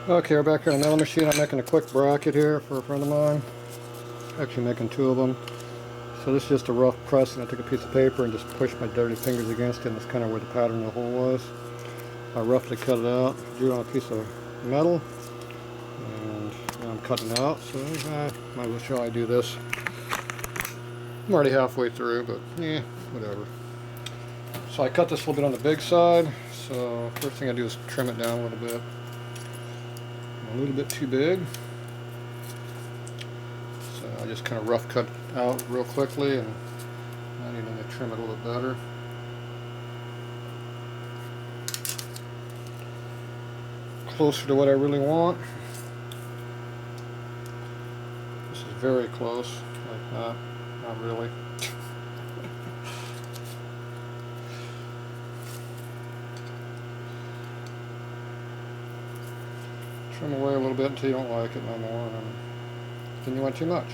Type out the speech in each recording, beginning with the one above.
Okay, we're back here on the milling machine. I'm making a quick bracket here for a friend of mine. Actually making two of them. So this is just a rough press, and I took a piece of paper and just pushed my dirty fingers against it, and that's kind of where the pattern of the hole was. I roughly cut it out, drew on a piece of metal, and now I'm cutting it out, so might as well try to do this. I'm already halfway through, but yeah, whatever. So I cut this a little bit on the big side, so first thing I do is trim it down a little bit. A little bit too big. So I just kind of rough cut out real quickly, and I need to trim it a little bit better. Closer to what I really want. This is very close, like that. Not really. Trim away a little bit until you don't like it no more, and then you want too much.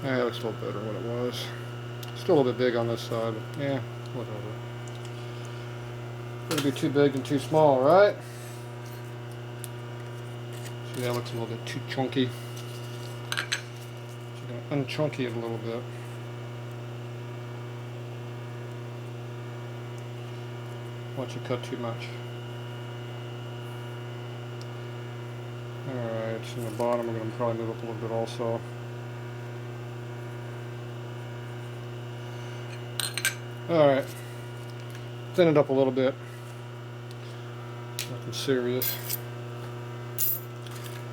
Yeah, it looks a little better than what it was. Still a little bit big on this side, but yeah, whatever. It'll be too big and too small, right? See, that looks a little bit too chunky. So you're gonna unchunky it a little bit. Once you cut too much. Alright, so in the bottom we're going to probably move up a little bit also. Alright, thin it up a little bit. Nothing serious.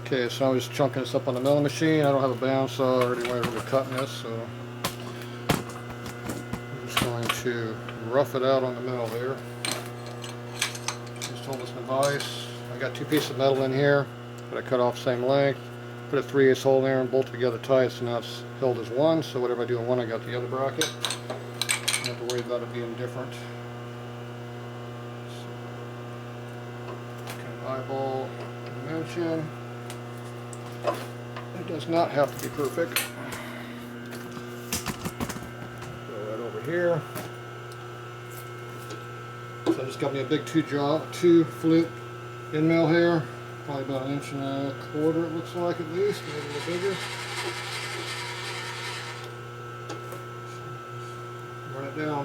Okay, so I'm just chunking this up on the milling machine. I don't have a bandsaw or any way of really cutting this, so I'm just going to rough it out on the mill there. Just hold this in vise. I got two pieces of metal in here that I cut off same length. Put a 3/8 hole in there and bolt together tight, so now it's held as one. So whatever I do in one, I got the other bracket. I don't have to worry about it being different. So, kind of eyeball dimension. It does not have to be perfect. Go right over here. So I just got me a big two flute end mill here. Probably about 1.25 inches it looks like, at least, maybe a little bigger. Run it down.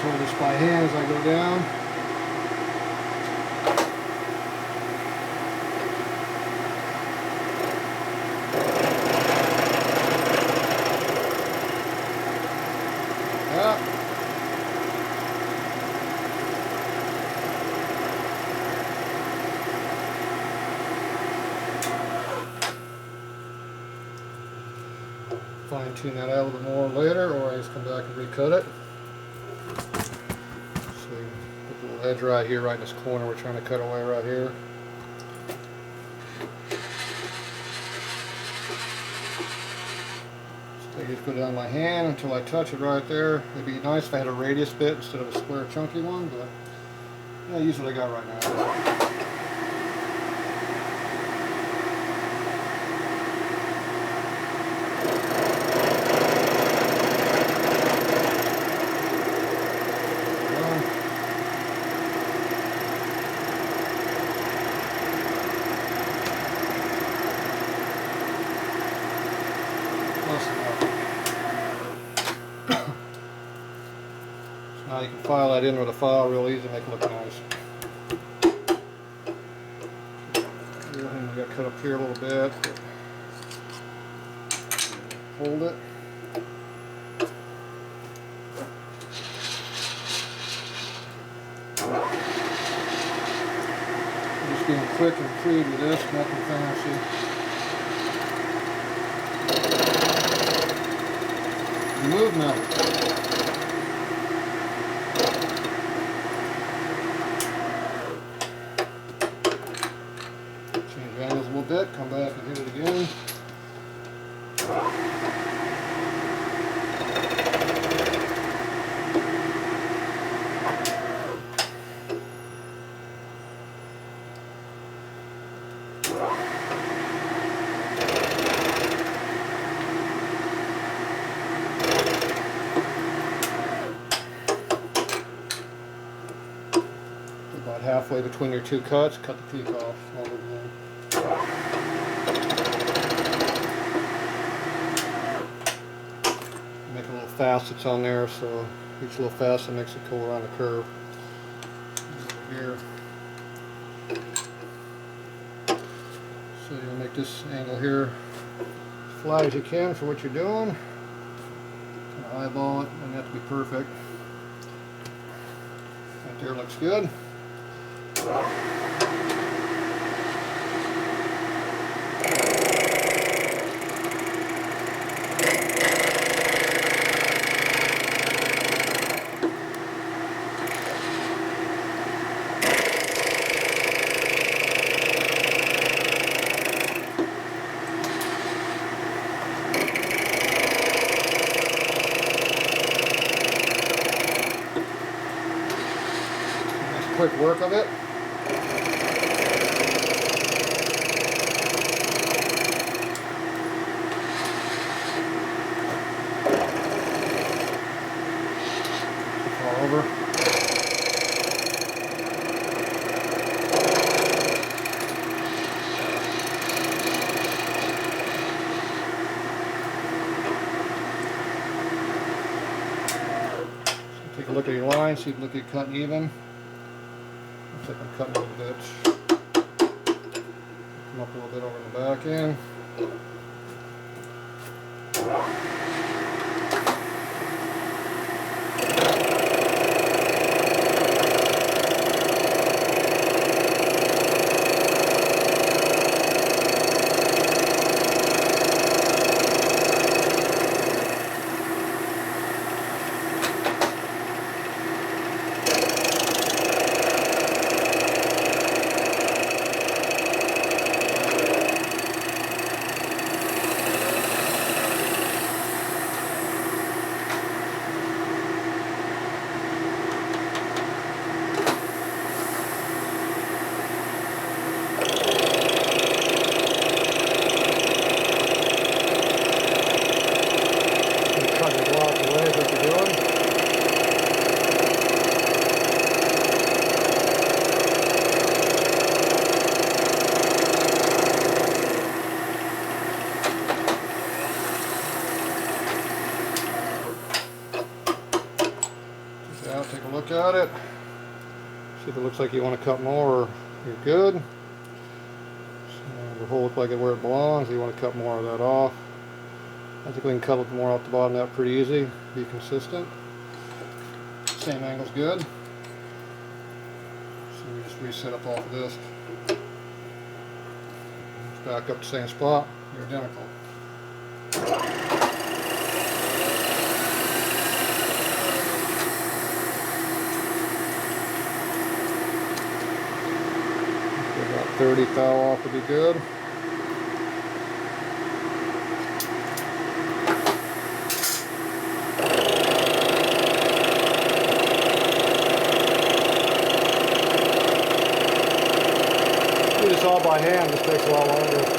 Hold this by hand as I go down. Like that. Fine tune that out a little bit more later, or I just come back and recut it. Edge right here, right in this corner we're trying to cut away right here. So I just go down my hand until I touch it right there. It'd be nice if I had a radius bit instead of a square chunky one, but yeah, use what I got right now. Now you can file that in with a file real easy, make it look nice. We got cut up here a little bit. Hold it. Just being quick and crude with this, nothing fancy. Remove metal. Change angles a little bit, come back and hit it again. About halfway between your two cuts, cut the peak off. Make a little facets on there, so each little facet makes it go around the curve. Over here. So you'll make this angle here as flat as you can for what you're doing. Kind of eyeball it, doesn't have to be perfect. Right there looks good. Quick work of it. All over. So take a look at your line, see if you look at it cutting even. Looks like I'm cutting a little bit. Come up a little bit over the back end. Take a look at it, see if it looks like you want to cut more, or you're good. So the hole looks like it where it belongs, you want to cut more of that off. I think we can cut a little more off the bottom of that pretty easy, be consistent. Same angle's good. So we just reset up off of this. Just back up the same spot, you're identical. About 30 thou off would be good. Do this all by hand, this takes a lot longer.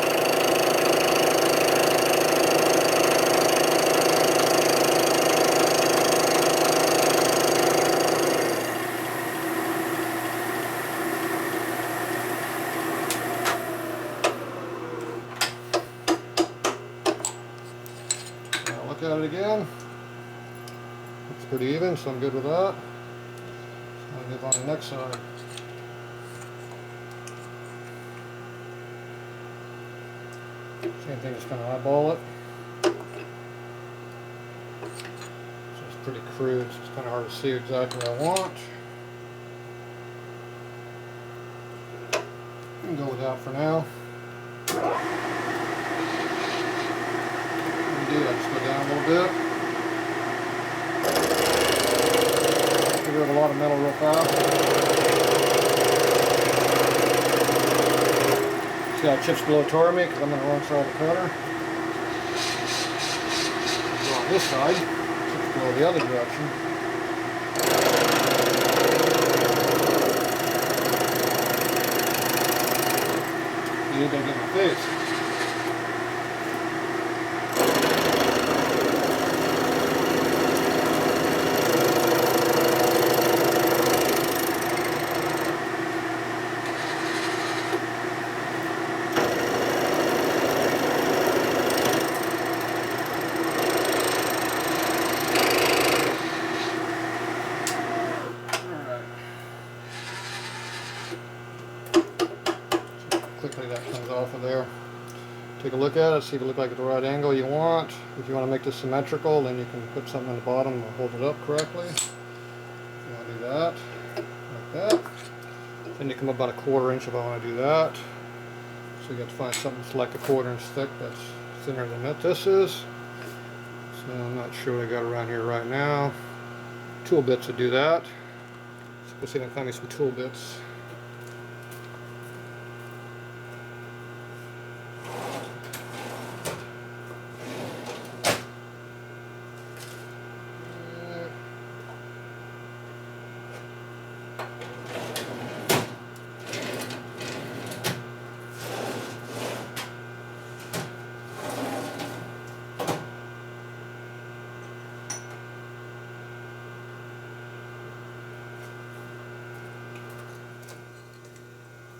Look at it again. Looks pretty even, so I'm good with that. So I'll move on to the next side. Same thing, just kind of eyeball it. So it's pretty crude, so it's kind of hard to see exactly what I want. And go with that for now. What do, I just go down a little bit. Get rid of a lot of metal real fast. See how it chips below toward me because I'm on the wrong side of the cutter. Go on this side, chips below the other direction. You ain't gonna get in my face. Quickly that comes off of there. Take a look at it, see if it looks like it's the right angle you want. If you want to make this symmetrical, then you can put something on the bottom that holds it up correctly. If you want to do that, like that. Then you come about a 1/4 inch if I want to do that. So you have to find something that's like a 1/4 inch thick that's thinner than what this is. So I'm not sure what I got around here right now. Tool bits to do that. So we'll see if I can find me some tool bits.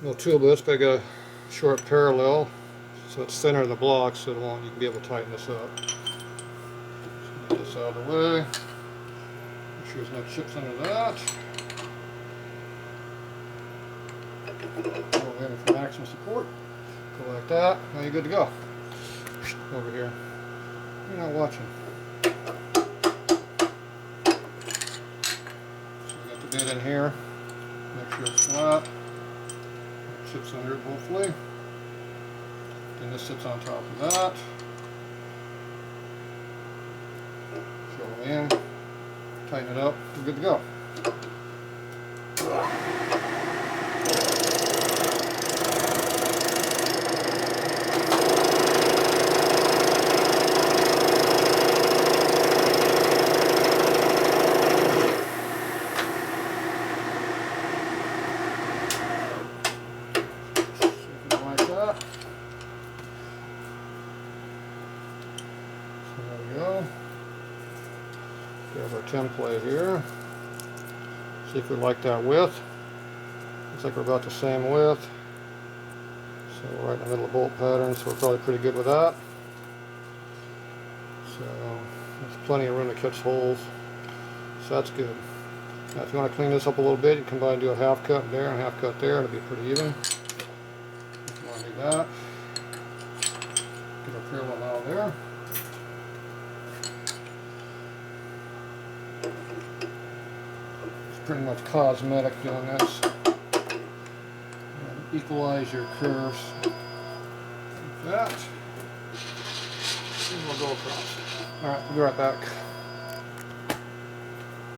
No tool bits, but I got a short parallel, so it's thinner than the block, so you can be able to tighten this up. So get this out of the way. Make sure there's no chips under that. Go in for maximum support. Go like that. Now you're good to go. Over here. You're not watching. So we got the bit in here. Make sure it's flat. Chips under it, hopefully. Then this sits on top of that. Fill it in, tighten it up, we're good to go. There's our template here. See if we like that width. Looks like we're about the same width. So we're right in the middle of bolt pattern, so we're probably pretty good with that. So there's plenty of room to catch holes. So that's good. Now if you want to clean this up a little bit, you can come by and do a half cut there and a half cut there. It'll be pretty even. If you want to do that, get our parallel out there. Pretty much cosmetic doing this. Equalize your curves like that. And we'll go across. Alright, we'll be right back.